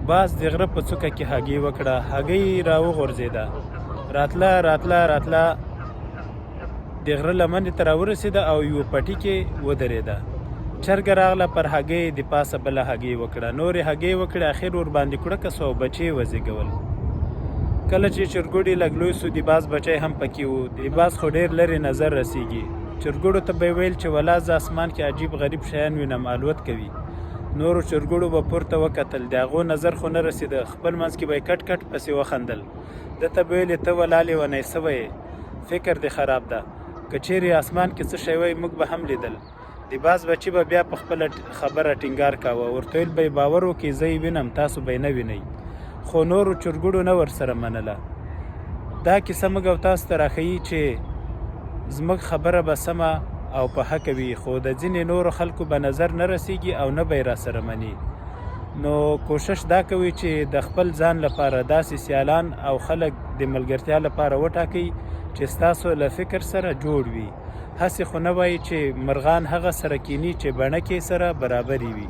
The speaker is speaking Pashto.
باز د غره په څوکه کې هګۍ وکړه. هګۍ را وغورځېده، راتله د غره لمنې ته راورسېده او یوه پټي کې ودرېده. چرګه راغله، پر هګۍ د پاسه بله هګۍ وکړه، نورې هګۍ وکړې، اخر ورباندې کوړکه سوه او بچې یې وزېږول. کله چې چرګوړي لږ لوی سو، د باز بچی هم پکې و. د باز خو ډېر لرې نظر رسېږي. چرګوړو ته به یې ویل چې ولا زه اسمان کې عجیب غریب شیان وینم، الوت کوي. نورو چرګوړو به پورته وکتل، د هغو نظر خو نه رسېده. خپل منځ کې به یې کټ کټ پسې وخندل. ده ته به ویلې ته ولا لیونی څه ویې، فکر دې خراب ده، که چیرې اسمان کې څه شی وی موږ به هم لیدل. د باز بچي به بیا په خپله خبره ټینګار کاوه، ورته ویل به یې باور وکړئ زه یې وینم، تاسو به یې نه وینئ. خو نورو چرګوړو نه ورسره منله. دا کیسه موږ او تاسو ته راښیي چې زموږ خبره به سمه او په حقه وي، خو د ځینې نورو خلکو به نظر نه رسیږي او نه به یې راسره مني. نو کوشش دا کوئ چې د خپل ځان لپاره داسې سیالان او خلک د ملګرتیا لپاره وټاکئ چې ستاسو له فکر سره جوړ وي. هسې خو نه وایي چې مرغان هغه سره کینی چې بڼکې سره برابرې وي.